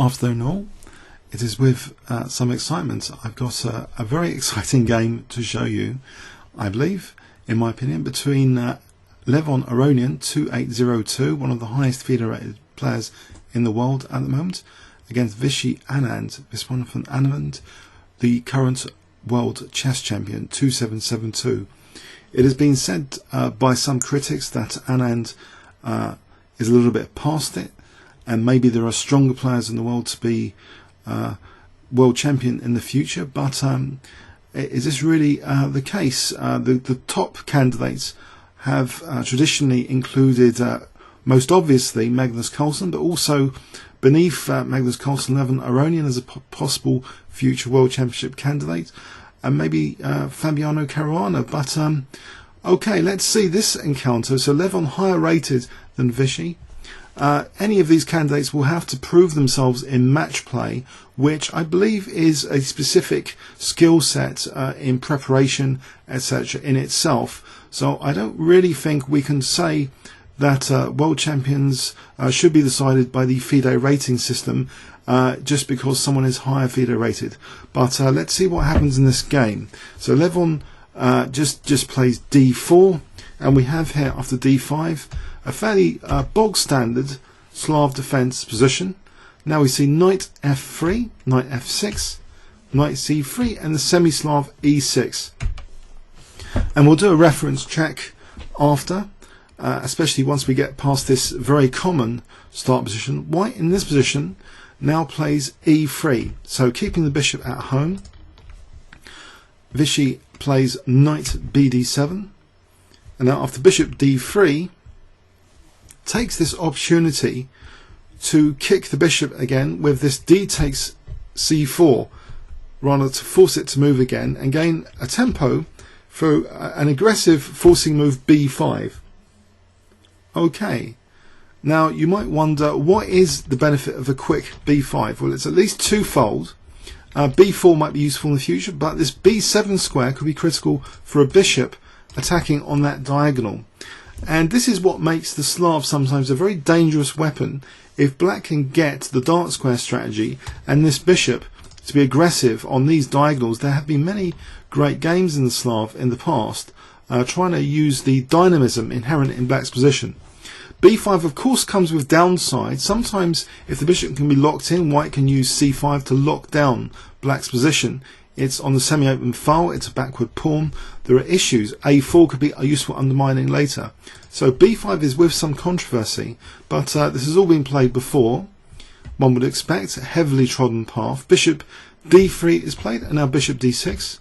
Afternoon all. It is with some excitement. I've got a very exciting game to show you, I believe, in my opinion, between Levon Aronian 2802, one of the highest FIDE rated players in the world at the moment, against Vishy Anand, the current world chess champion 2772. It has been said by some critics that Anand is a little bit past it, and maybe there are stronger players in the world to be world champion in the future, but is this really the case? The top candidates have traditionally included most obviously Magnus Carlsen, but also beneath Magnus Carlsen, Levon Aronian as a possible future world championship candidate, and maybe Fabiano Caruana. But okay, let's see this encounter. So Levon higher rated than Vishy. Any of these candidates will have to prove themselves in match play, which I believe is a specific skill set in preparation, etc. in itself. So I don't really think we can say that world champions should be decided by the FIDE rating system just because someone is higher FIDE rated. But let's see what happens in this game. So Levon just plays d4, and we have here after d5 a fairly bog standard Slav defense position. Now we see knight f3, knight f6, knight c3, and the semi-slav e6. And we'll do a reference check after, especially once we get past this very common start position. White in this position now plays e3, so keeping the bishop at home. Vishy plays knight bd7, and now after bishop d3 takes this opportunity to kick the bishop again with this d takes c4, rather to force it to move again and gain a tempo for an aggressive forcing move b5. Okay, now you might wonder, what is the benefit of a quick b5? Well, it's at least twofold. b4 might be useful in the future, but this b7 square could be critical for a bishop attacking on that diagonal. And this is what makes the Slav sometimes a very dangerous weapon. If black can get the dart square strategy and this bishop to be aggressive on these diagonals, there have been many great games in the Slav in the past trying to use the dynamism inherent in black's position. b5 of course comes with downsides. Sometimes if the bishop can be locked in, white can use c5 to lock down black's position. It's on the semi-open file, it's a backward pawn. There are issues. a4 could be a useful undermining later. So b5 is with some controversy, but this has all been played before. One would expect a heavily trodden path. Bishop d3 is played, and now bishop d6.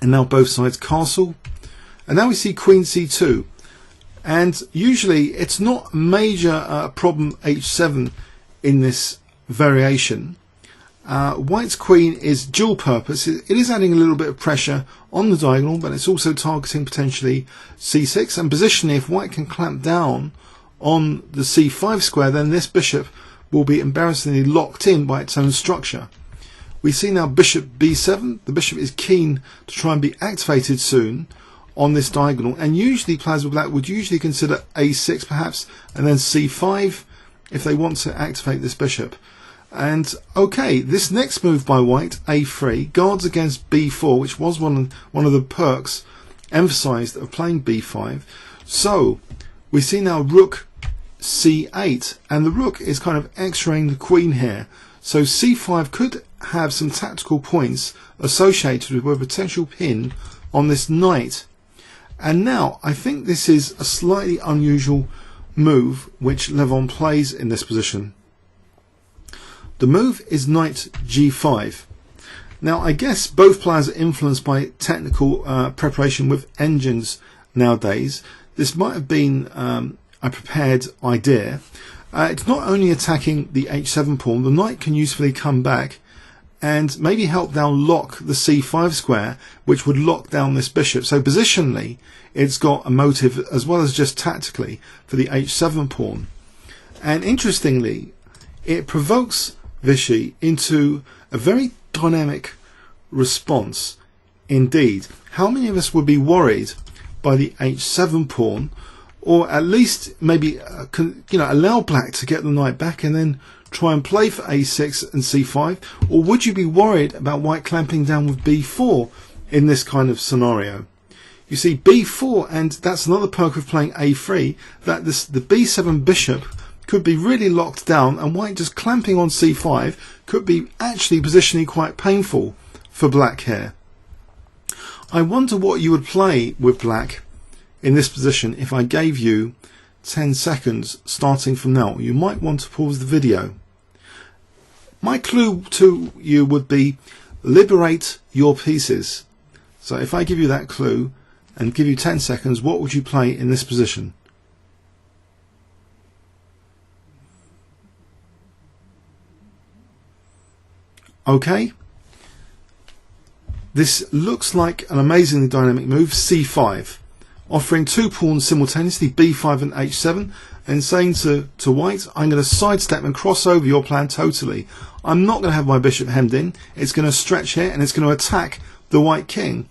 And now both sides castle. And now we see queen c2. And usually it's not a major problem h7 in this variation. White's queen is dual purpose. It is adding a little bit of pressure on the diagonal, but it's also targeting potentially c6. And positionally, if white can clamp down on the c5 square, then this bishop will be embarrassingly locked in by its own structure. We see now bishop b7. The bishop is keen to try and be activated soon on this diagonal, and usually players with black would usually consider a6 perhaps, and then c5 if they want to activate this bishop. And okay, this next move by white, a3, guards against b4, which was one of the perks emphasized of playing b5. So we see now rook c8, and the rook is kind of x-raying the queen here. So c5 could have some tactical points associated with a potential pin on this knight. And now I think this is a slightly unusual move which Levon plays in this position. The move is knight g5. Now I guess both players are influenced by technical preparation with engines nowadays. This might have been a prepared idea. It's not only attacking the h7 pawn, the knight can usefully come back and maybe help down lock the c5 square, which would lock down this bishop. So positionally it's got a motive as well as just tactically for the h7 pawn. And interestingly, it provokes Vishy into a very dynamic response indeed. How many of us would be worried by the h7 pawn or at least maybe allow black to get the knight back and then try and play for a6 and c5? Or would you be worried about white clamping down with b4 in this kind of scenario? You see, b4, and that's another perk of playing a3, that the b7 bishop could be really locked down, and white just clamping on c5 could be actually positionally quite painful for black here. I wonder what you would play with black in this position if I gave you 10 seconds starting from now. You might want to pause the video. My clue to you would be liberate your pieces. So if I give you that clue and give you 10 seconds, what would you play in this position? Okay, this looks like an amazingly dynamic move, c5, offering two pawns simultaneously, b5 and h7, and saying to white, I'm going to sidestep and cross over your plan totally. I'm not going to have my bishop hemmed in. It's going to stretch here and it's going to attack the white king.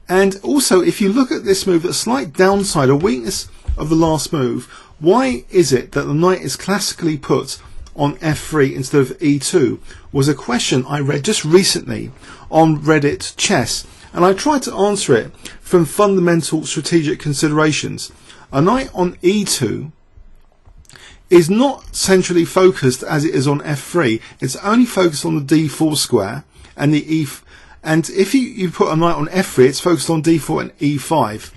And also, if you look at this move, a slight downside, a weakness of the last move, why is it that the knight is classically put on f3 instead of e2, was a question I read just recently on Reddit Chess, and I tried to answer it from fundamental strategic considerations. A knight on e2 is not centrally focused as it is on f3. It's only focused on the d4 square and the and if you put a knight on f3, it's focused on d4 and e5.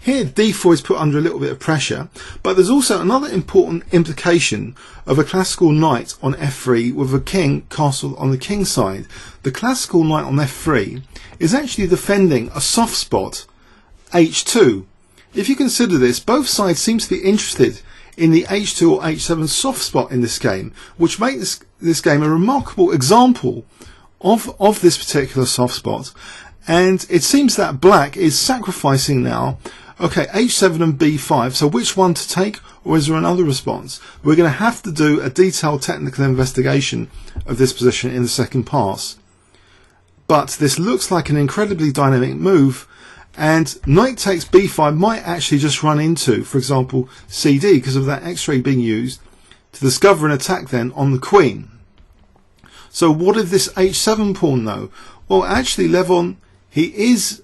Here d4 is put under a little bit of pressure, but there's also another important implication of a classical knight on f3 with a king castled on the king side. The classical knight on f3 is actually defending a soft spot, h2. If you consider this, both sides seem to be interested in the h2 or h7 soft spot in this game, which makes this game a remarkable example of this particular soft spot. And it seems that black is sacrificing now. Okay, h7 and b5, so which one to take, or is there another response? We're going to have to do a detailed technical investigation of this position in the second pass. But this looks like an incredibly dynamic move, and knight takes b5 might actually just run into, for example, cd, because of that x-ray being used to discover an attack then on the queen. So what of this h7 pawn though? Well, actually Levon, he is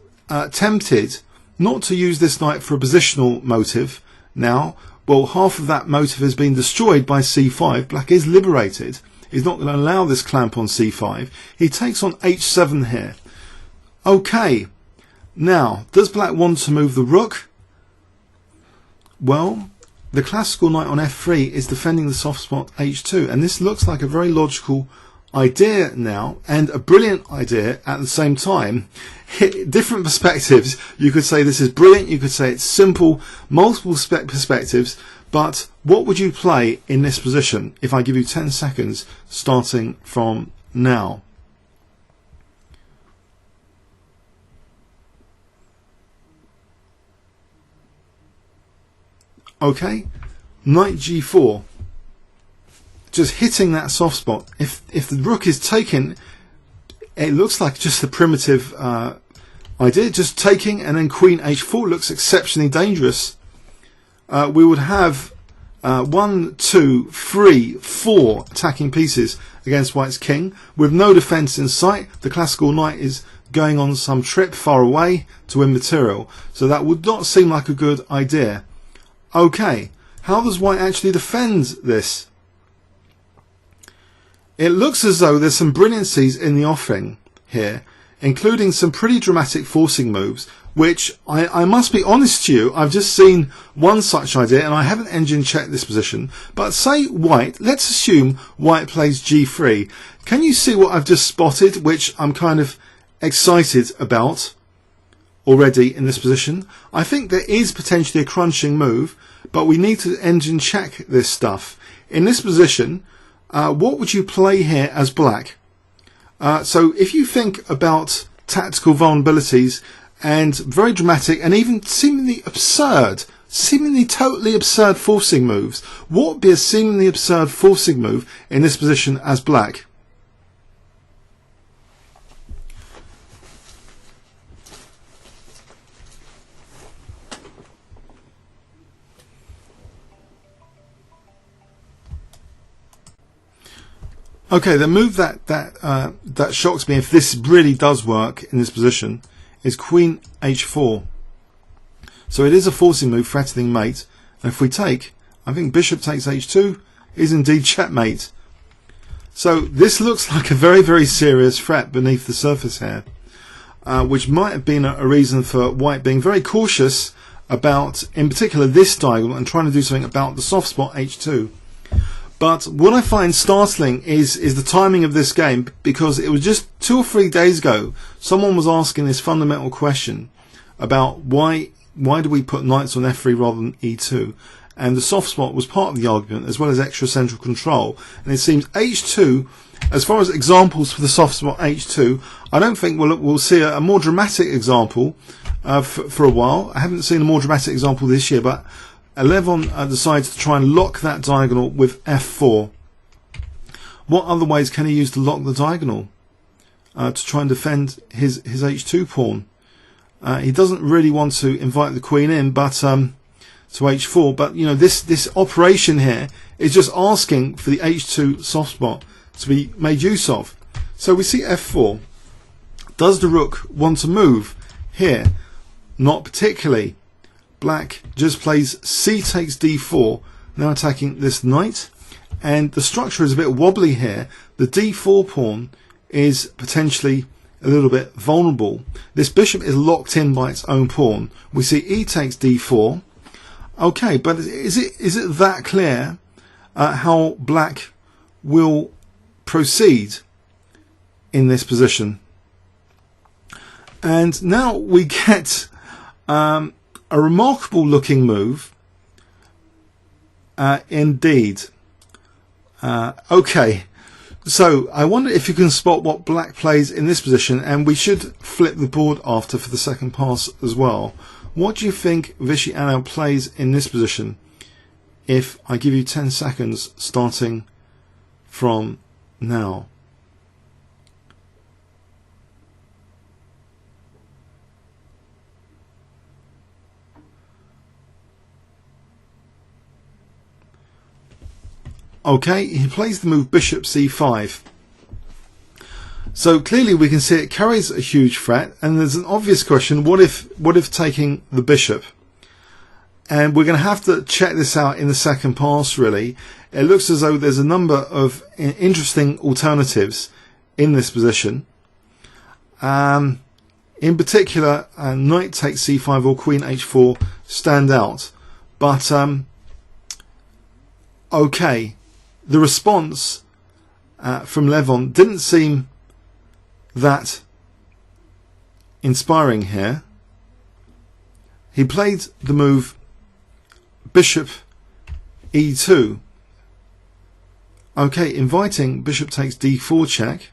tempted not to use this knight for a positional motive now. Well, half of that motive has been destroyed by c5. Black is liberated. He's not going to allow this clamp on c5. He takes on h7 here. Okay, now, does black want to move the rook? Well, the classical knight on f3 is defending the soft spot h2, and this looks like a very logical idea now, and a brilliant idea at the same time. Different perspectives. You could say this is brilliant, you could say it's simple, multiple perspectives, but what would you play in this position if I give you 10 seconds starting from now? Okay, knight g4. Just hitting that soft spot. If the rook is taken, it looks like just a primitive idea, just taking, and then queen h4 looks exceptionally dangerous. We would have 1, 2, 3, 4 attacking pieces against white's king with no defense in sight. The classical knight is going on some trip far away to win material, so that would not seem like a good idea. Okay, how does white actually defend this? It looks as though there's some brilliancies in the offing here, including some pretty dramatic forcing moves, which I must be honest to you, I've just seen one such idea and I haven't engine checked this position. But say white, let's assume white plays g3. Can you see what I've just spotted, which I'm kind of excited about already in this position? I think there is potentially a crunching move, but we need to engine check this stuff. In this position, what would you play here as black? So if you think about tactical vulnerabilities and very dramatic and even seemingly absurd, seemingly totally absurd forcing moves, what would be a seemingly absurd forcing move in this position as black? Okay, the move that shocks me, if this really does work in this position, is Queen H4. So it is a forcing move, threatening mate. And if we take, I think bishop takes H2 is indeed checkmate. So this looks like a very, very serious threat beneath the surface here, which might have been a reason for white being very cautious about, in particular, this diagonal and trying to do something about the soft spot H2. But what I find startling is the timing of this game, because it was just 2 or 3 days ago someone was asking this fundamental question about why do we put knights on F3 rather than E2, and the soft spot was part of the argument as well as extra central control. And it seems H2, as far as examples for the soft spot H2, I don't think we'll see a more dramatic example for a while. I haven't seen a more dramatic example this year, but Levon decides to try and lock that diagonal with F4. What other ways can he use to lock the diagonal to try and defend his H2 pawn? He doesn't really want to invite the queen in, but to H4. But you know, this operation here is just asking for the H2 soft spot to be made use of. So we see F4. Does the rook want to move here? Not particularly. Black just plays C takes D4, now attacking this knight, and the structure is a bit wobbly here. The D4 pawn is potentially a little bit vulnerable. This bishop is locked in by its own pawn. We see E takes D4. Okay, but is it that clear how black will proceed in this position? And now we get a remarkable looking move indeed. Okay, so I wonder if you can spot what black plays in this position, and we should flip the board after for the second pass as well. What do you think Vishy Anand plays in this position if I give you 10 seconds starting from now? Okay, he plays the move bishop c5. So clearly we can see it carries a huge threat, and there's an obvious question: what if taking the bishop? And we're going to have to check this out in the second pass. Really, it looks as though there's a number of interesting alternatives in this position. In particular, knight takes c5 or queen h4 stand out, but okay. The response from Levon didn't seem that inspiring here. He played the move bishop e2. Okay, inviting bishop takes d4 check.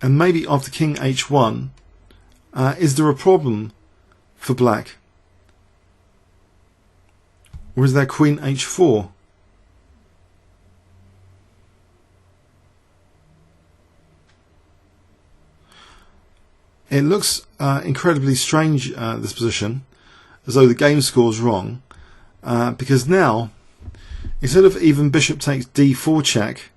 And maybe after king h1, is there a problem for black? Or is there queen h4? It looks incredibly strange, this position, as though the game score's wrong, because now, instead of even bishop takes d4 check,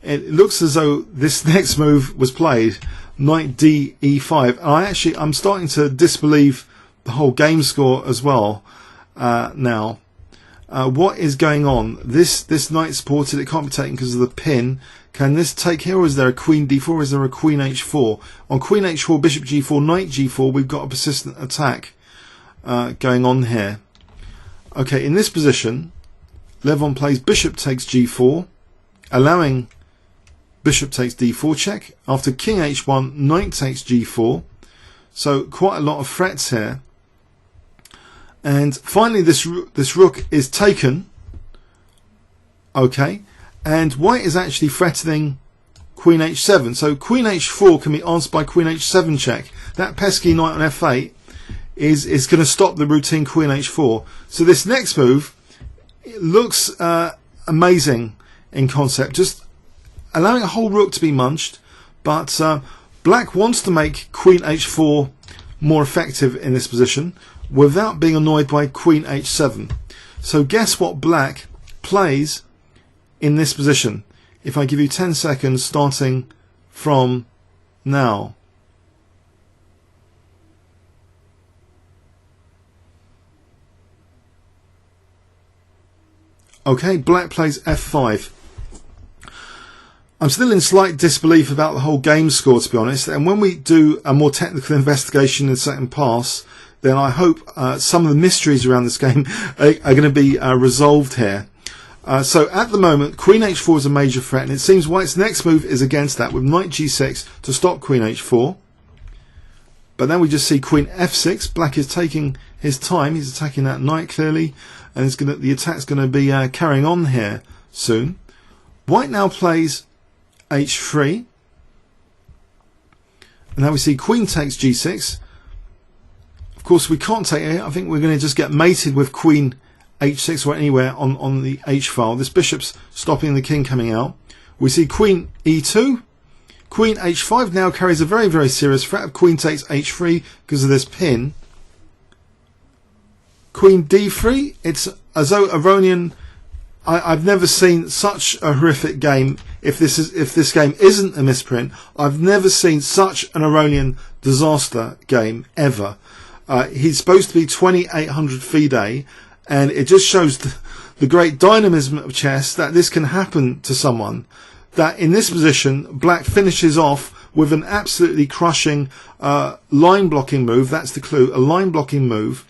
it looks as though this next move was played, knight d e5. And I'm starting to disbelieve the whole game score as well now. What is going on? This knight supported, it can't be taken because of the pin. Can this take here, or is there a queen d4, or is there a queen h4? On queen h4, bishop g4, knight g4, we've got a persistent attack going on here. Okay, in this position, Levon plays bishop takes g4, allowing bishop takes d4 check. After king h1, knight takes g4. So quite a lot of threats here. And finally this rook is taken. Okay, and white is actually threatening queen h7. So queen h4 can be answered by queen h7 check. That pesky knight on f8 is going to stop the routine queen h4. So this next move, it looks amazing in concept, just allowing a whole rook to be munched, but black wants to make queen h4 more effective in this position. without being annoyed by Queen H7. So guess what black plays in this position? If I give you 10 seconds starting from now. Okay, black plays F5. I'm still in slight disbelief about the whole game score, to be honest, and when we do a more technical investigation in the second pass, then I hope some of the mysteries around this game are going to be resolved here. So at the moment, Queen H4 is a major threat, and it seems White's next move is against that, with Knight G6 to stop Queen H4. But then we just see Queen F6. Black is taking his time. He's attacking that knight clearly, and the attack's going to be carrying on here soon. White now plays H3, and now we see Queen takes G6. Of course, we can't take it. I think we're going to just get mated with Queen H6 or anywhere on the H file. This bishop's stopping the king coming out. We see Queen E2. Queen H5 now carries a very, very serious threat. Queen takes H3 because of this pin. Queen D3. It's as though Aronian. I've never seen such a horrific game. If this game isn't a misprint, I've never seen such an Aronian disaster game ever. He's supposed to be 2800 FIDE, and it just shows the great dynamism of chess that this can happen to someone. That in this position, black finishes off with an absolutely crushing line blocking move. That's the clue, a line blocking move,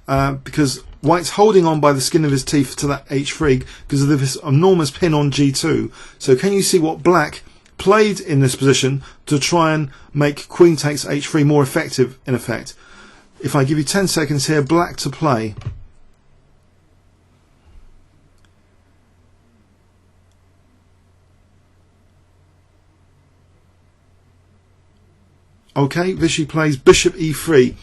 because White's holding on by the skin of his teeth to that H3 because of this enormous pin on G2. So can you see what black played in this position to try and make Queen takes H3 more effective in effect? If I give you 10 seconds here, black to play. Okay, Vishy plays Bishop E3,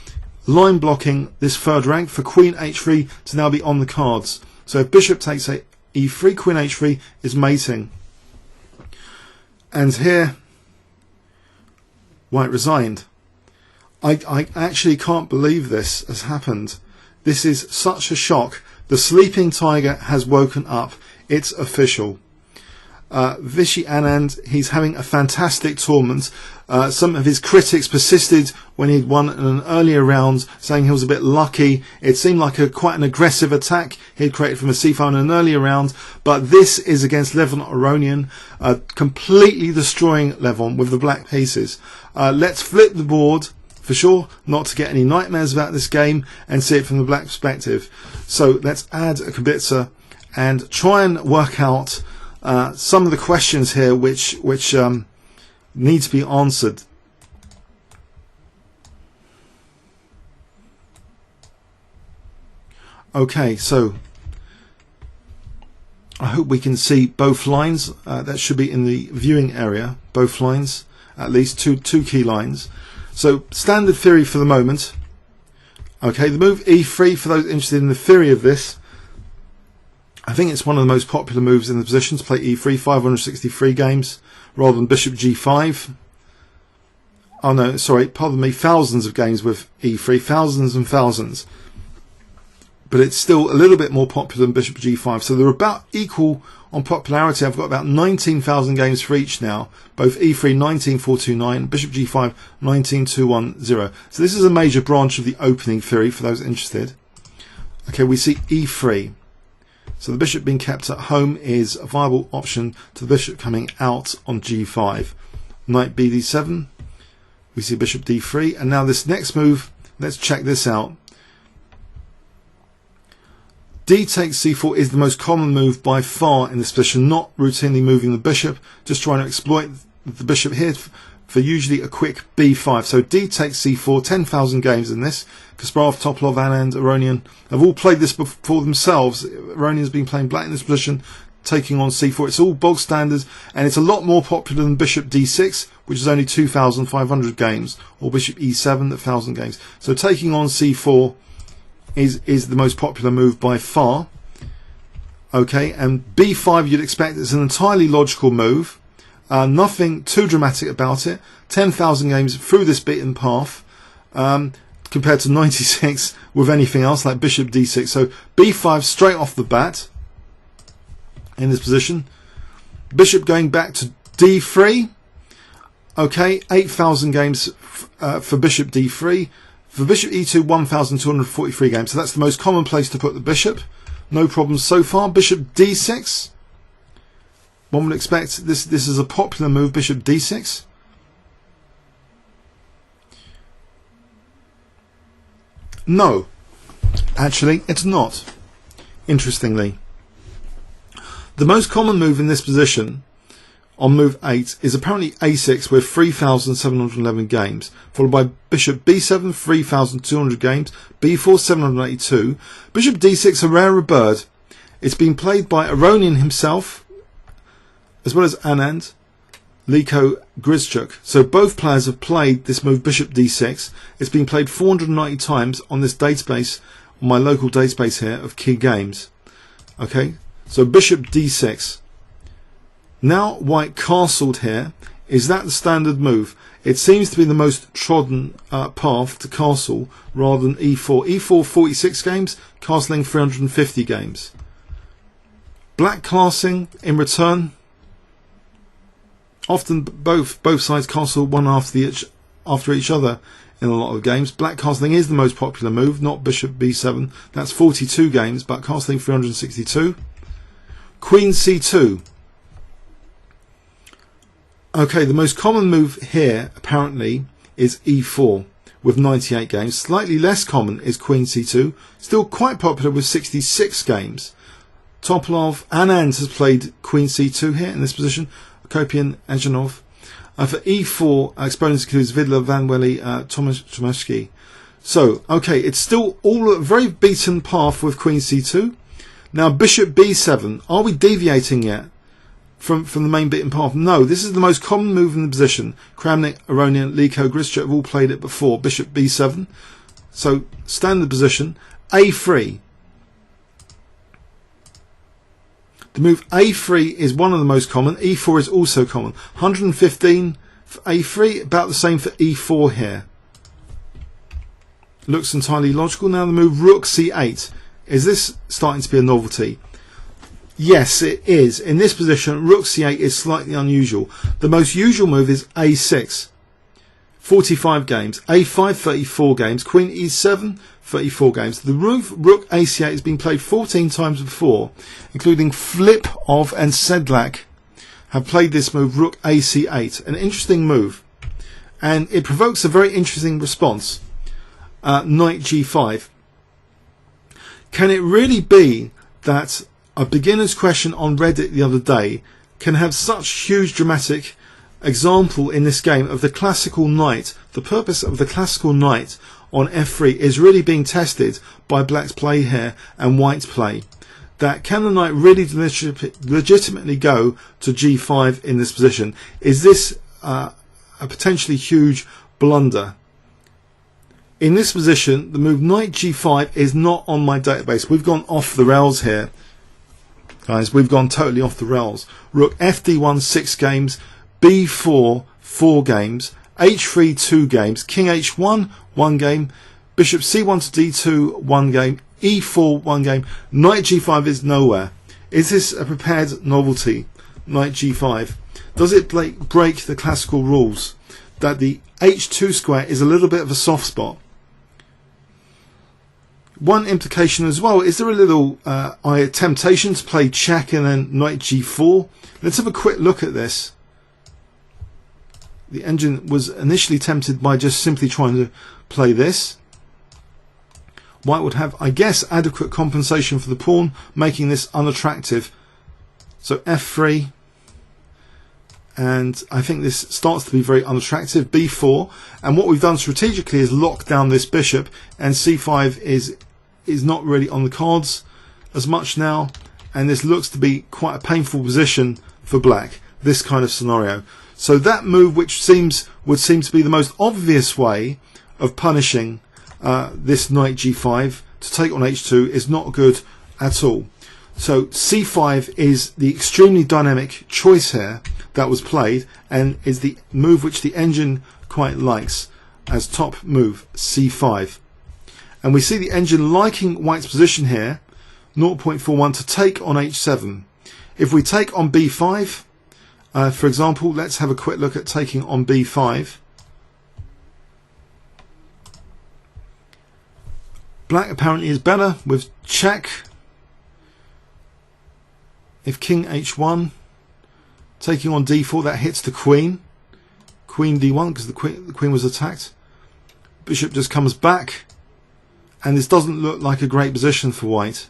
line blocking this third rank for Queen H3 to now be on the cards. So if Bishop takes E3, Queen H3 is mating. And here, White resigned. I actually can't believe this has happened. This is such a shock. The sleeping tiger has woken up. It's official. Vishy Anand, he's having a fantastic tournament. Some of his critics persisted when he'd won in an earlier round, saying he was a bit lucky. It seemed like quite an aggressive attack he'd created from a c-file in an earlier round, but this is against Levon Aronian, completely destroying Levon with the black pieces. Let's flip the board for sure, not to get any nightmares about this game, and see it from the black perspective. So let's add a Kibitzer and try and work out some of the questions here which need to be answered. Okay, so I hope we can see both lines. That should be in the viewing area, both lines, at least two key lines. So standard theory for the moment. Okay, the move E3, for those interested in the theory of this, I think it's one of the most popular moves in the position to play E3, 563 games, rather than Bishop G5. Oh no, sorry, pardon me, thousands of games with E3, thousands and thousands. But it's still a little bit more popular than Bishop G5. So they're about equal on popularity. I've got about 19,000 games for each now. Both E3 19429, Bishop G5 19210. So this is a major branch of the opening theory for those interested. Okay, we see E3. So the bishop being kept at home is a viable option to the bishop coming out on G5. Knight BD7. We see Bishop D3. And now this next move, let's check this out. D takes C4 is the most common move by far in this position, not routinely moving the bishop, just trying to exploit the bishop here for usually a quick B5. So D takes C4, 10,000 games in this. Kasparov, Topalov, Anand, Aronian have all played this before themselves. Aronian's been playing black in this position, taking on C4. It's all bog standard, and it's a lot more popular than Bishop D6, which is only 2,500 games, or Bishop E7 at 1,000 games. So taking on C4 is the most popular move by far. Okay, and B5 you'd expect is an entirely logical move. Nothing too dramatic about it. 10,000 games through this beaten path. compared to 96 with anything else like bishop d6. So b5 straight off the bat in this position. Bishop going back to d3. Okay, 8,000 games for bishop d3. For bishop e2, 1,243 games. So that's the most common place to put the bishop. No problems so far. Bishop d6. One would expect this is a popular move, bishop d6. No, actually it's not, interestingly. The most common move in this position on move 8 is apparently a6 with 3,711 games, followed by bishop b7, 3,200 games, b4, 782. Bishop d6, a rarer bird. It's been played by Aronian himself, as well as Anand, Kxh2. So both players have played this move, bishop d6. It's been played 490 times on this database, on my local database here of key games. Okay, so bishop d6. Now white castled here. Is that the standard move? It seems to be the most trodden path to castle rather than e4. e4 46 games, castling 350 games. Black classing in return. Often both sides castle one after each other in a lot of games. Black castling is the most popular move, not bishop b7. That's 42 games, but castling 362. Queen c2. Okay, the most common move here apparently is e4 with 98 games. Slightly less common is queen c2, still quite popular with 66 games. Topalov, Anand has played queen c2 here in this position. Kopian, Anjanov. For e4, exponents includes Vidler, Van Welly, Tomaszki. So, okay, it's still all a very beaten path with queen c2. Now, bishop b7. Are we deviating yet from the main beaten path? No, this is the most common move in the position. Kramnik, Aronian, Kxh2 have all played it before. Bishop b7. So, standard position. a3. The move a3 is one of the most common. e4 is also common. 115 for a3, about the same for e4 here. Looks entirely logical. Now the move rook c8. Is this starting to be a novelty? Yes, it is. In this position, rook c8 is slightly unusual. The most usual move is a6. 45 games. a5, 34 games. Queen e7, 34 games. The move rook ac8 has been played 14 times before, including Flipov and Sedlak have played this move rook ac8. An interesting move, and it provokes a very interesting response. Knight g5. Can it really be that a beginner's question on Reddit the other day can have such huge dramatic example in this game of the classical knight? The purpose of the classical knight on f3 is really being tested by black's play here and white's play. That can the knight really legitimately go to g5 in this position? Is this a potentially huge blunder? In this position, the move knight g5 is not on my database. We've gone off the rails here, guys. We've gone totally off the rails. Rook fd1 6 games, b4 4 games, h3 2 games, king h1 1 game, bishop c1 to d2 1 game, e4 1 game. Knight g5 is nowhere. Is this a prepared novelty? Knight g5. Does it break the classical rules that the h2 square is a little bit of a soft spot? One implication as well, is there a little temptation to play check and then knight g4? Let's have a quick look at this. The engine was initially tempted by just simply trying to play this. White would have, I guess, adequate compensation for the pawn, making this unattractive. So f3, and I think this starts to be very unattractive. b4, and what we've done strategically is lock down this bishop, and c5 is not really on the cards as much now, and this looks to be quite a painful position for black, this kind of scenario. So that move, which would seem to be the most obvious way of punishing this knight g5 to take on h2, is not good at all. So c5 is the extremely dynamic choice here that was played, and is the move which the engine quite likes. as top move c5. And we see the engine liking white's position here, 0.41, to take on h7. If we take on b5, for example, let's have a quick look at taking on b5. Black apparently is better with check. If king h1 taking on d4, that hits the queen. Queen d1 because the queen was attacked. Bishop just comes back, and this doesn't look like a great position for white.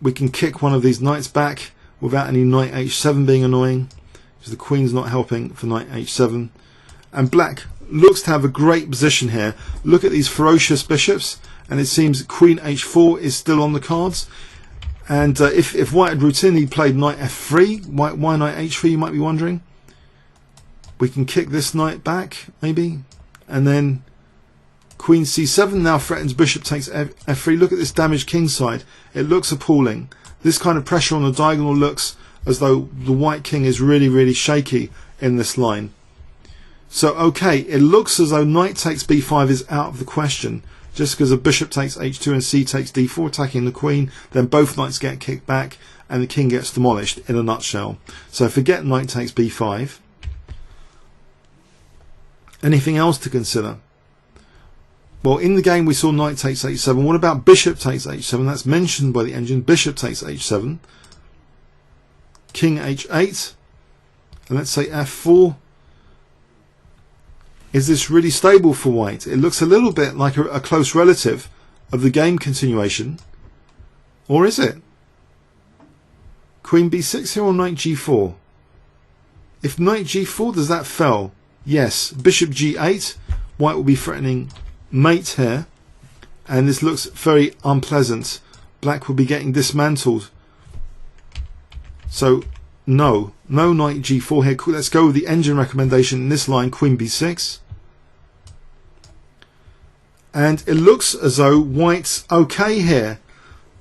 We can kick one of these knights back without any knight h7 being annoying, because the queen's not helping for knight h7. And black looks to have a great position here. Look at these ferocious bishops, and it seems queen h4 is still on the cards. And if white had routinely played knight f3, why knight h3, you might be wondering. We can kick this knight back, maybe, and then queen c7 now threatens bishop takes f3. Look at this damaged king side. It looks appalling. This kind of pressure on the diagonal looks as though the white king is really, really shaky in this line. So, okay, it looks as though knight takes b5 is out of the question. Just because a bishop takes h2 and c takes d4, attacking the queen, then both knights get kicked back and the king gets demolished in a nutshell. So forget knight takes b5. Anything else to consider? Well, in the game we saw knight takes h7. What about bishop takes h7? That's mentioned by the engine. Bishop takes h7. King h8. And let's say f4. Is this really stable for white? It looks a little bit like a close relative of the game continuation. Or is it? Queen b6 here or knight g4? If knight g4, does that fell? Yes. Bishop g8. White will be threatening mate here, and this looks very unpleasant. Black will be getting dismantled. So no knight g4 here. Let's go with the engine recommendation in this line, queen b6. And it looks as though white's okay here,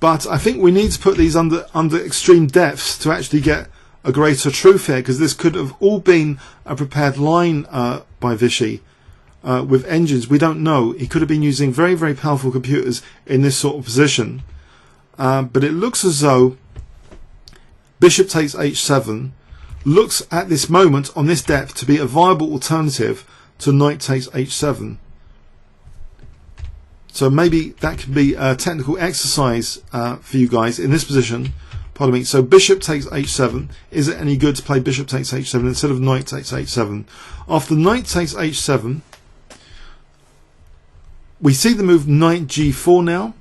but I think we need to put these under extreme depths to actually get a greater truth here, because this could have all been a prepared line by Vishy. With engines, we don't know. He could have been using very, very powerful computers in this sort of position. But it looks as though bishop takes h7 looks at this moment on this depth to be a viable alternative to knight takes h7. So maybe that could be a technical exercise for you guys in this position. Pardon me. So bishop takes h7. Is it any good to play bishop takes h7 instead of knight takes h7? After knight takes h7, we see the move knight g4 now.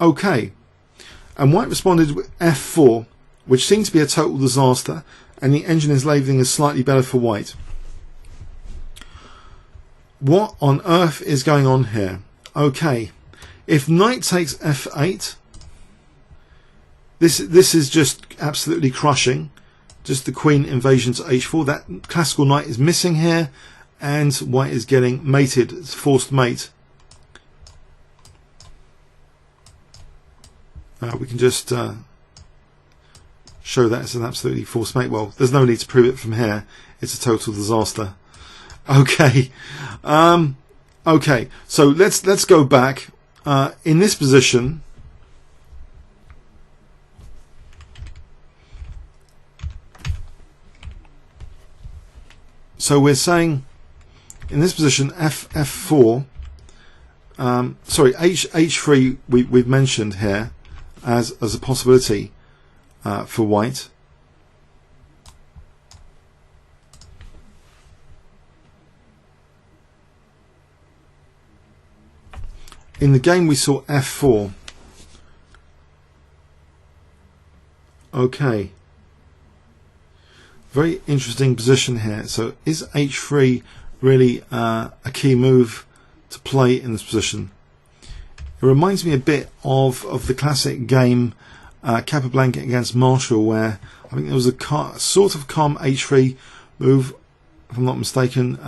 Okay. And white responded with f4, which seems to be a total disaster, and the engine is labelling as slightly better for white. What on earth is going on here? Okay. If knight takes f8, this is just absolutely crushing. Just the queen invasion to h4. That classical knight is missing here, and white is getting mated. It's forced mate. We can just show that it's an absolutely forced mate. Well, there's no need to prove it from here. It's a total disaster. Okay. Okay. So let's go back. In this position, so we're saying in this position f4, sorry, h3 we've mentioned here as a possibility for white. In the game we saw f4. Okay. Very interesting position here. So is h3 really a key move to play in this position? It reminds me a bit of the classic game Capablanca against Marshall, where I think there was a sort of calm h3 move, if I'm not mistaken,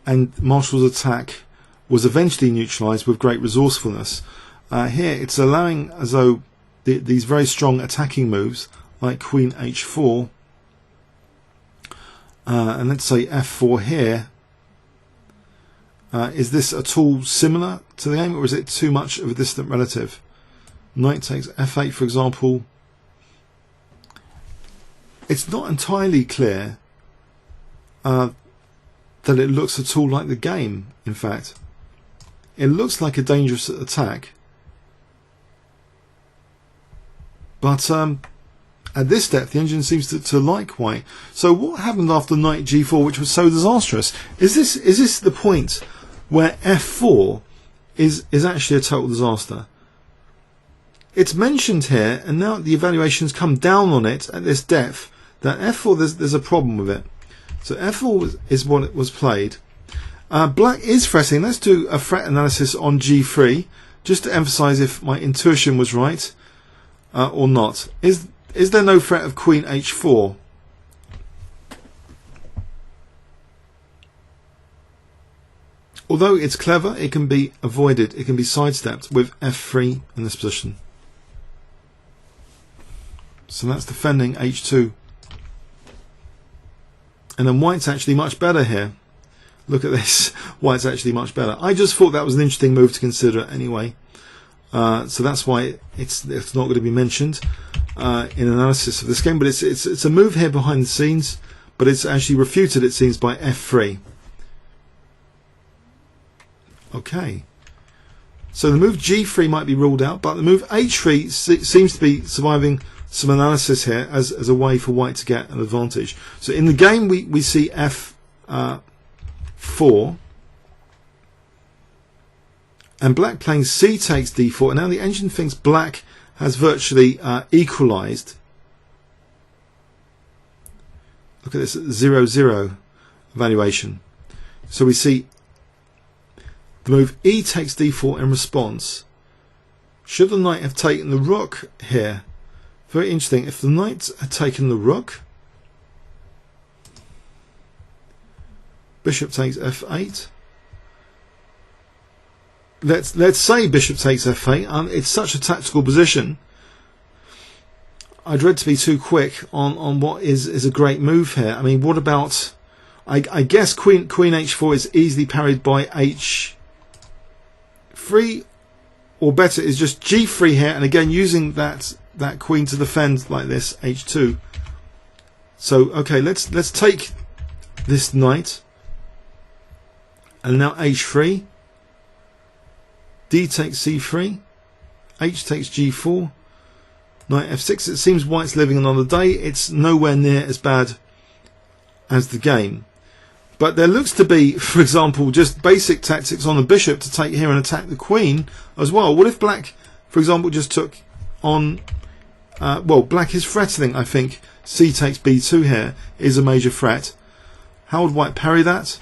and Marshall's attack was eventually neutralized with great resourcefulness. Here it's allowing as though these very strong attacking moves like queen h4 and let's say f4 here. Is this at all similar to the game, or is it too much of a distant relative? Knight takes f8, for example. It's not entirely clear that it looks at all like the game, in fact. It looks like a dangerous attack. But at this depth, the engine seems to like white. So what happened after knight g4, which was so disastrous? Is this the point where f4 is actually a total disaster? It's mentioned here, and now the evaluations come down on it at this depth, that f4 there's a problem with it. So f4 is what it was played. Black is fretting. Let's do a fret analysis on g3 just to emphasize if my intuition was right or not. Is there no threat of queen h4? Although it's clever, it can be avoided, it can be sidestepped with f3 in this position. So that's defending h2. And then white's actually much better here. Look at this, white's actually much better. I just thought that was an interesting move to consider anyway. So that's why it's not going to be mentioned in analysis of this game. But it's a move here behind the scenes, but it's actually refuted, it seems, by f3. Okay. So the move g3 might be ruled out, but the move h3 seems to be surviving some analysis here as a way for white to get an advantage. So in the game we see f4 and black playing c takes d4, and now the engine thinks black has virtually equalized. Look at this 0-0 evaluation. So we see the move e takes d4 in response. Should the knight have taken the rook here? Very interesting. If the knight had taken the rook, bishop takes f8. Let's say bishop takes f8. It's such a tactical position. I dread to be too quick on what is a great move here. I mean, what about? I guess queen h4 is easily parried by h3, or better is just g3 here, and again using that queen to defend like this, h2. So okay, let's take this knight, and now h3, d takes c3, h takes g4, knight f6. It seems white's living another day. It's nowhere near as bad as the game, but there looks to be, for example, just basic tactics on the bishop to take here and attack the queen as well. What if black, for example, just took on well, black is threatening, I think c takes b2 here is a major threat. How would white parry that?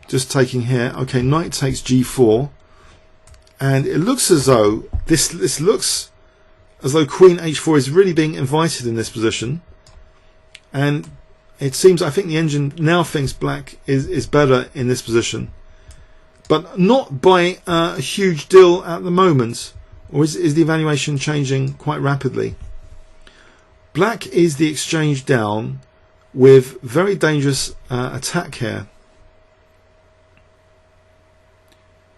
Just taking here. Okay, knight takes g4, and it looks as though this looks as though queen h4 is really being invited in this position, and it seems, I think the engine now thinks black is better in this position, but not by a huge deal at the moment. Or is the evaluation changing quite rapidly? Black is the exchange down with very dangerous attack here.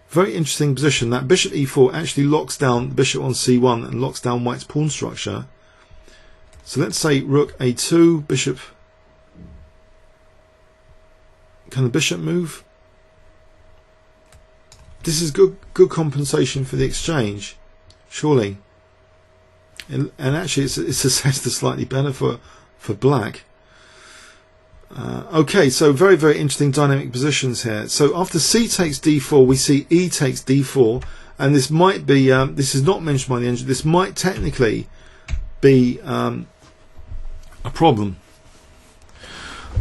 Very interesting position. That bishop e4 actually locks down the bishop on c1 and locks down white's pawn structure. So let's say rook a2, bishop. Can the bishop move? This is good compensation for the exchange. Surely, and actually it's assessed as slightly better for black. Okay, so very interesting dynamic positions here. So after c takes d4, we see e takes d4, and this might be this is not mentioned by the engine. This might technically be a problem.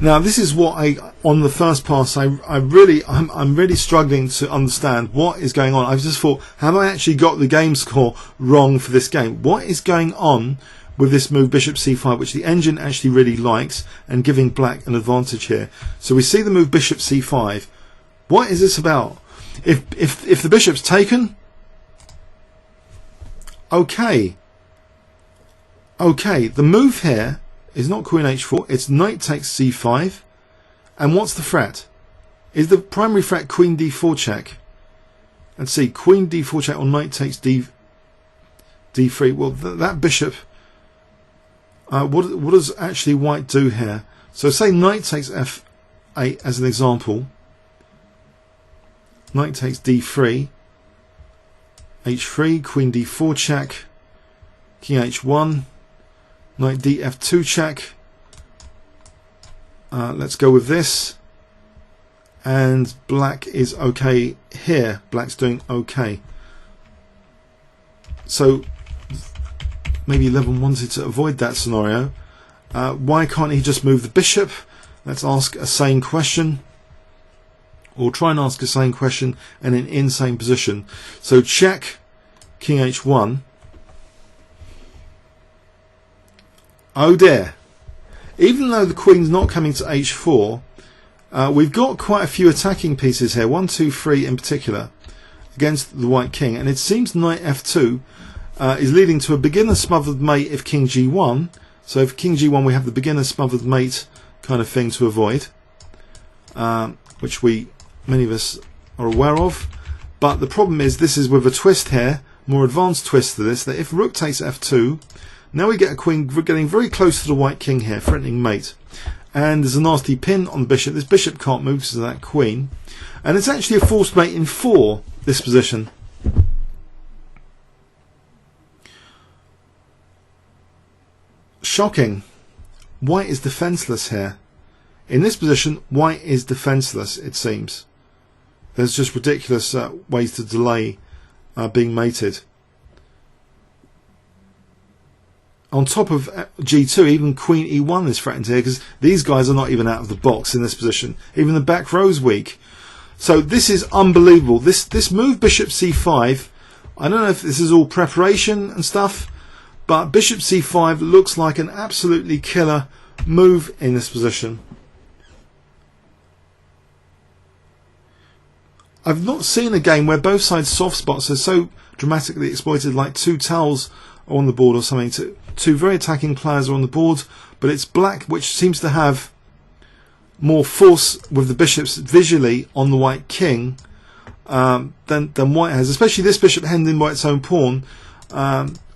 Now this is what on the first pass I'm really struggling to understand what is going on. I've just thought, have I actually got the game score wrong for this game? What is going on with this move bishop c5, which the engine actually really likes, and giving black an advantage here? So we see the move bishop c5. What is this about? If the bishop's taken, okay, the move here is not queen h4, it's knight takes c5, And what's the threat? Is the primary threat queen d4 check? Let's see, queen d4 check or knight takes d3. Well, that bishop, what does actually white do here? So say knight takes f8 as an example. Knight takes d3, h3, queen d4 check, king h1, knight df2 check. Let's go with this. And black is okay here. Black's doing okay. So maybe Levon wanted to avoid that scenario. Why can't he just move the bishop? Let's ask a sane question. Or try and ask a sane question in an insane position. So check king h1. Oh dear. Even though the queen's not coming to h4, we've got quite a few attacking pieces here, 1, 2, 3 in particular, against the white king, and it seems knight f2 is leading to a beginner smothered mate if king g1. So if king g1 we have the beginner smothered mate kind of thing to avoid, which many of us are aware of. But the problem is this is with a twist here, more advanced twist to this, that if rook takes f2, now we get a queen getting very close to the white king here, threatening mate. And there's a nasty pin on the bishop. This bishop can't move because of that queen. And it's actually a forced mate in 4, this position. Shocking. White is defenseless here. In this position, white is defenseless, it seems. There's just ridiculous ways to delay being mated. On top of g2, even queen e1 is threatened here because these guys are not even out of the box in this position. Even the back row's weak. So this is unbelievable. This move bishop c5, I don't know if this is all preparation and stuff, but bishop c5 looks like an absolutely killer move in this position. I've not seen a game where both sides' soft spots are so dramatically exploited, like 2 towels are on the board or something. Two very attacking players are on the board, but it's black which seems to have more force with the bishops visually on the white king than white has, especially this bishop hemmed in by its own pawn.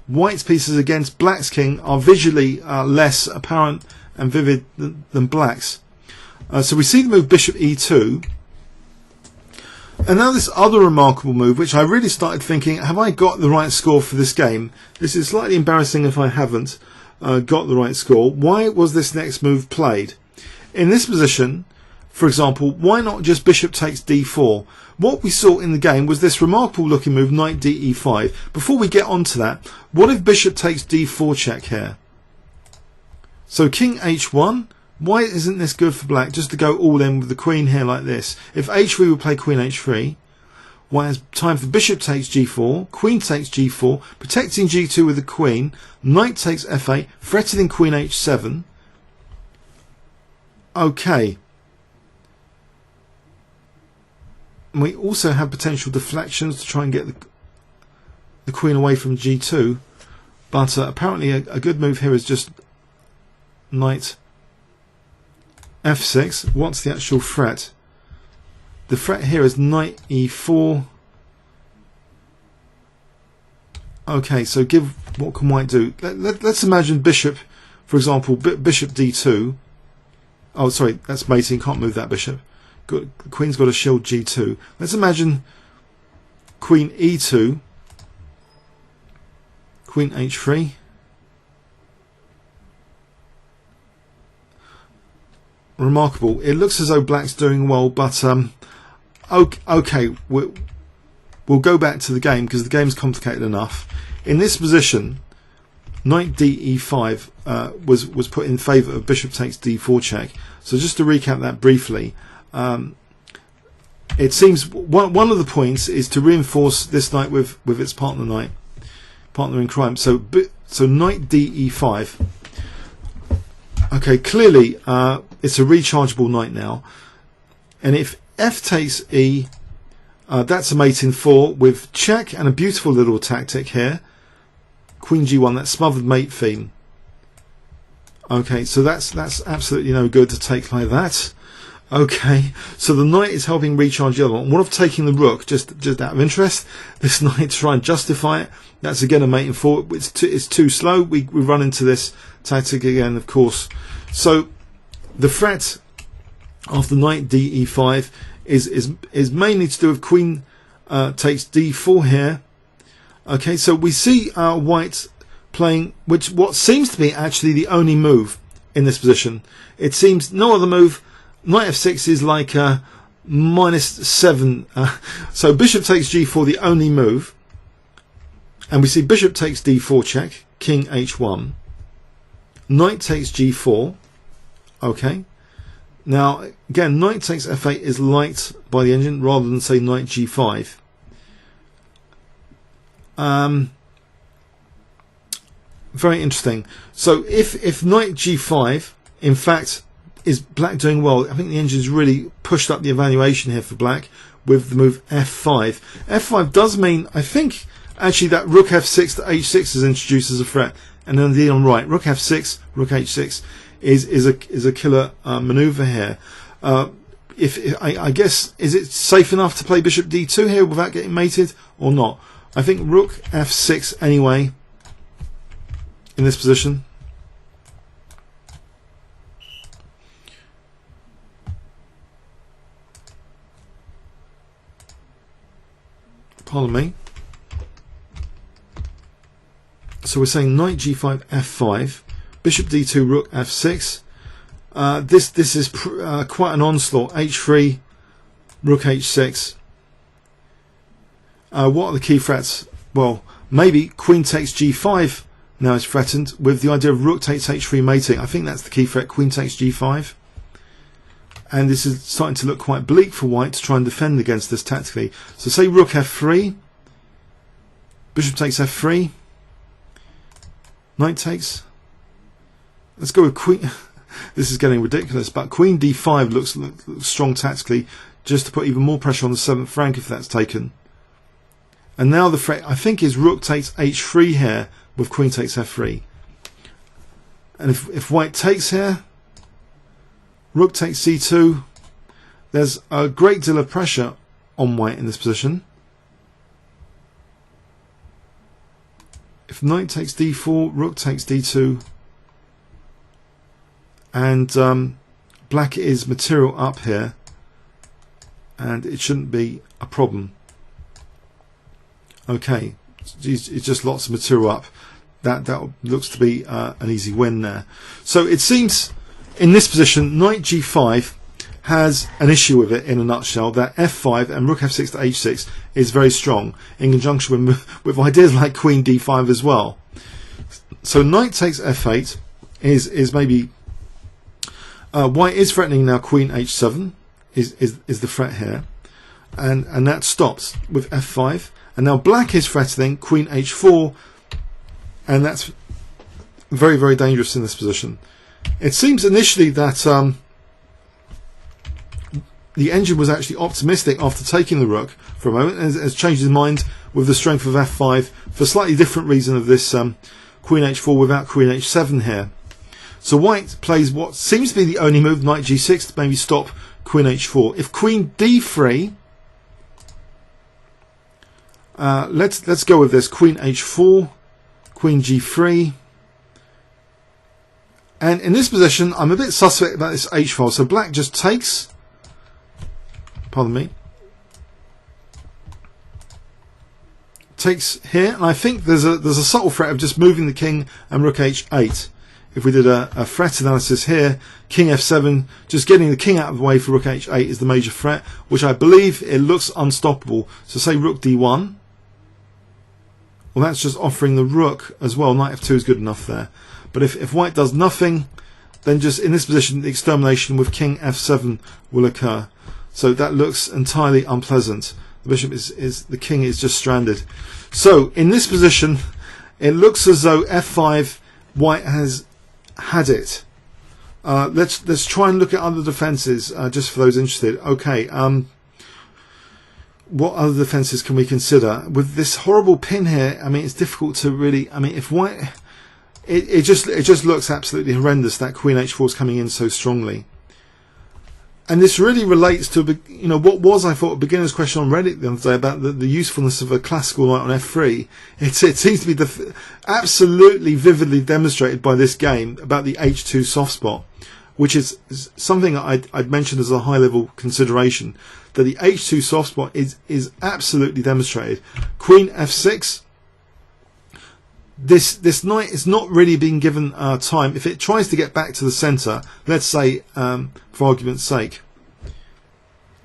White's pieces against black's king are visually less apparent and vivid than black's. So we see the move bishop e2. And now this other remarkable move, which I really started thinking, have I got the right score for this game? This is slightly embarrassing if I haven't got the right score. Why was this next move played? In this position, for example, why not just bishop takes d4? What we saw in the game was this remarkable looking move, knight de5. Before we get on to that, what if bishop takes d4 check here? So king h1. Why isn't this good for black, just to go all in with the queen here like this? If h3 would play queen h3, why is time for bishop takes g4, queen takes g4, protecting g2 with the queen, knight takes f8, threatening queen h7. Okay. And we also have potential deflections to try and get the queen away from g2, but apparently a good move here is just knight f6. What's the actual threat? The threat here is knight e4. Okay, so what can white do? Let's imagine bishop, for example, bishop d2. Oh, sorry, that's mating. Can't move that bishop. The queen's got to shield g2. Let's imagine queen e2, queen h3. Remarkable. It looks as though black's doing well, but okay, we'll go back to the game because the game's complicated enough. In this position, knight de5 was put in favour of bishop takes d4 check. So just to recap that briefly, it seems one of the points is to reinforce this knight with its partner in crime. So knight de5. Okay, clearly it's a rechargeable knight now, and if f takes e, that's a mate in 4 with check and a beautiful little tactic here. Queen g1, that smothered mate theme. Okay, so that's absolutely no good to take like that. Okay, so the knight is helping recharge the other one. What of taking the rook, just out of interest, this knight to try and justify it. That's again a mate in 4. It's too slow. We run into this tactic again, of course. So the threat of the knight de5 is mainly to do with queen takes d4 here. Okay, so we see white playing what seems to be actually the only move in this position. It seems no other move. Knight f6 is like -7. So bishop takes g4, the only move. And we see bishop takes d4 check, king h1. Knight takes g4. Okay. Now, again, knight takes f8 is liked by the engine rather than, say, knight g5. Very interesting. So if knight g5, in fact, is black doing well, I think the engine's really pushed up the evaluation here for black with the move f5. f5 does mean, I think, actually that rook f6 to h6 is introduced as a threat. And then the on right, rook f6, rook h6 is a killer maneuver here. I guess, is it safe enough to play bishop d2 here without getting mated or not? I think rook f6 anyway in this position. Pardon me. So we're saying knight g5 f5, bishop d2 rook f6. This is quite an onslaught. h3 rook h6. What are the key threats? Well, maybe queen takes g5 now is threatened with the idea of rook takes h3 mating. I think that's the key threat, queen takes g5. And this is starting to look quite bleak for white to try and defend against this tactically. So say rook f3, bishop takes f3, knight takes. Let's go with queen. This is getting ridiculous, but queen d5 looks strong tactically, just to put even more pressure on the 7th rank if that's taken. And now the threat, I think, is rook takes h3 here with queen takes f3. And if white takes here, rook takes c2, there's a great deal of pressure on white in this position. If knight takes d4, rook takes d2, and black is material up here, and it shouldn't be a problem. Okay, it's just lots of material up. That looks to be an easy win there. So it seems in this position, knight g5 has an issue with it in a nutshell, that f5 and rook f6 to h6 is very strong in conjunction with ideas like queen d5 as well. So knight takes f8 is maybe white is threatening now queen h7 is the threat here, and that stops with f5, and now black is threatening queen h4, and that's very, very dangerous in this position. It seems initially that the engine was actually optimistic after taking the rook for a moment, and has changed his mind with the strength of f5 for a slightly different reason of this queen h4 without queen h7 here. So white plays what seems to be the only move, knight g6, to maybe stop queen h4. If queen d3, let's go with this, queen h4, queen g3. And in this position, I'm a bit suspect about this h file. So black just takes, pardon me, takes here, and I think there's a subtle threat of just moving the king and rook h8. If we did a threat analysis here, king f7, just getting the king out of the way for rook h8 is the major threat, which I believe it looks unstoppable. So say rook d1. Well, that's just offering the rook as well. Knight f2 is good enough there. But if white does nothing, then just in this position, the extermination with king f7 will occur. So that looks entirely unpleasant. The bishop the king is just stranded. So in this position, it looks as though f5, white has had it. Let's try and look at other defenses just for those interested. Okay, what other defenses can we consider with this horrible pin here? I mean, it's difficult to really. I mean, if white, it just looks absolutely horrendous that queen h4 is coming in so strongly. And this really relates to, you know, what was, I thought, a beginner's question on Reddit the other day about the usefulness of a classical knight on f3. It seems to be absolutely vividly demonstrated by this game about the h2 soft spot, which is something I'd mentioned as a high-level consideration, that the h2 soft spot is absolutely demonstrated. Queen f6. This knight is not really being given time. If it tries to get back to the centre, let's say, for argument's sake,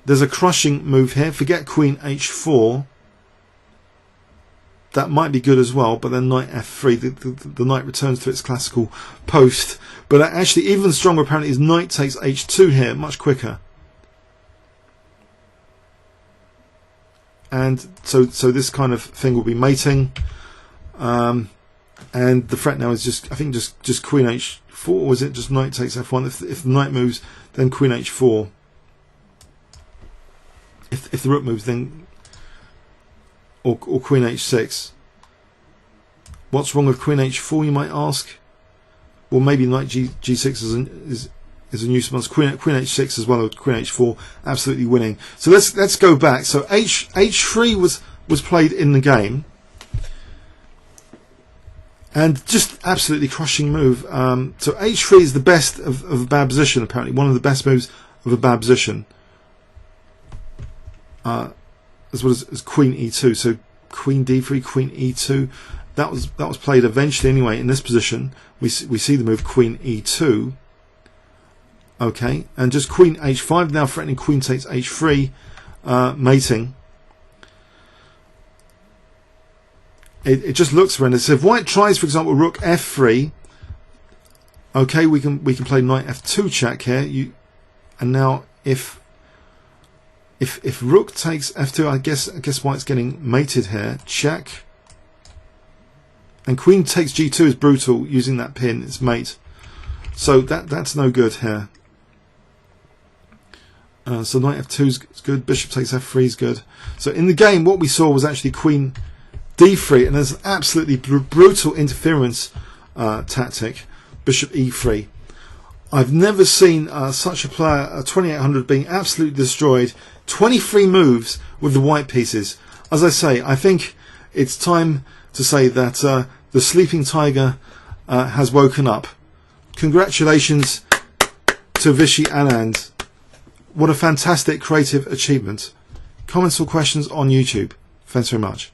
there's a crushing move here. Forget Queen h4. That might be good as well, but then knight f3. The knight returns to its classical post. But actually, even stronger apparently is knight takes h2 here, much quicker. And so this kind of thing will be mating. And the threat now is just, I think, just Queen h4, or is it just knight takes f1? If the knight moves, then Queen h4. If the rook moves, then or Queen h6. What's wrong with Queen h4, you might ask? Well, maybe knight g6 is a nuisance. Queen h6 as well as Queen h4, absolutely winning. So let's go back. So h3 was played in the game. And just absolutely crushing move. So h3 is the best of a bad position, apparently. One of the best moves of a bad position. As well as Queen e2. So Queen d3, Queen e2. That was played eventually anyway. In this position, we see the move Queen e2. Okay, and just Queen h5 now threatening Queen takes h3, mating. It just looks horrendous. So if White tries, for example, Rook f3, okay, we can play Knight f2 check here. And now if Rook takes f2, I guess White's getting mated here. Check. And Queen takes g2 is brutal using that pin. It's mate. So that's no good here. So Knight f2 is good. Bishop takes f3 is good. So in the game, what we saw was actually Queen d3, and there's an absolutely brutal interference tactic, Bishop e3. I've never seen such a player, 2800, being absolutely destroyed. 23 moves with the white pieces. As I say, I think it's time to say that the sleeping tiger has woken up. Congratulations to Vishy Anand. What a fantastic creative achievement. Comments or questions on YouTube. Thanks very much.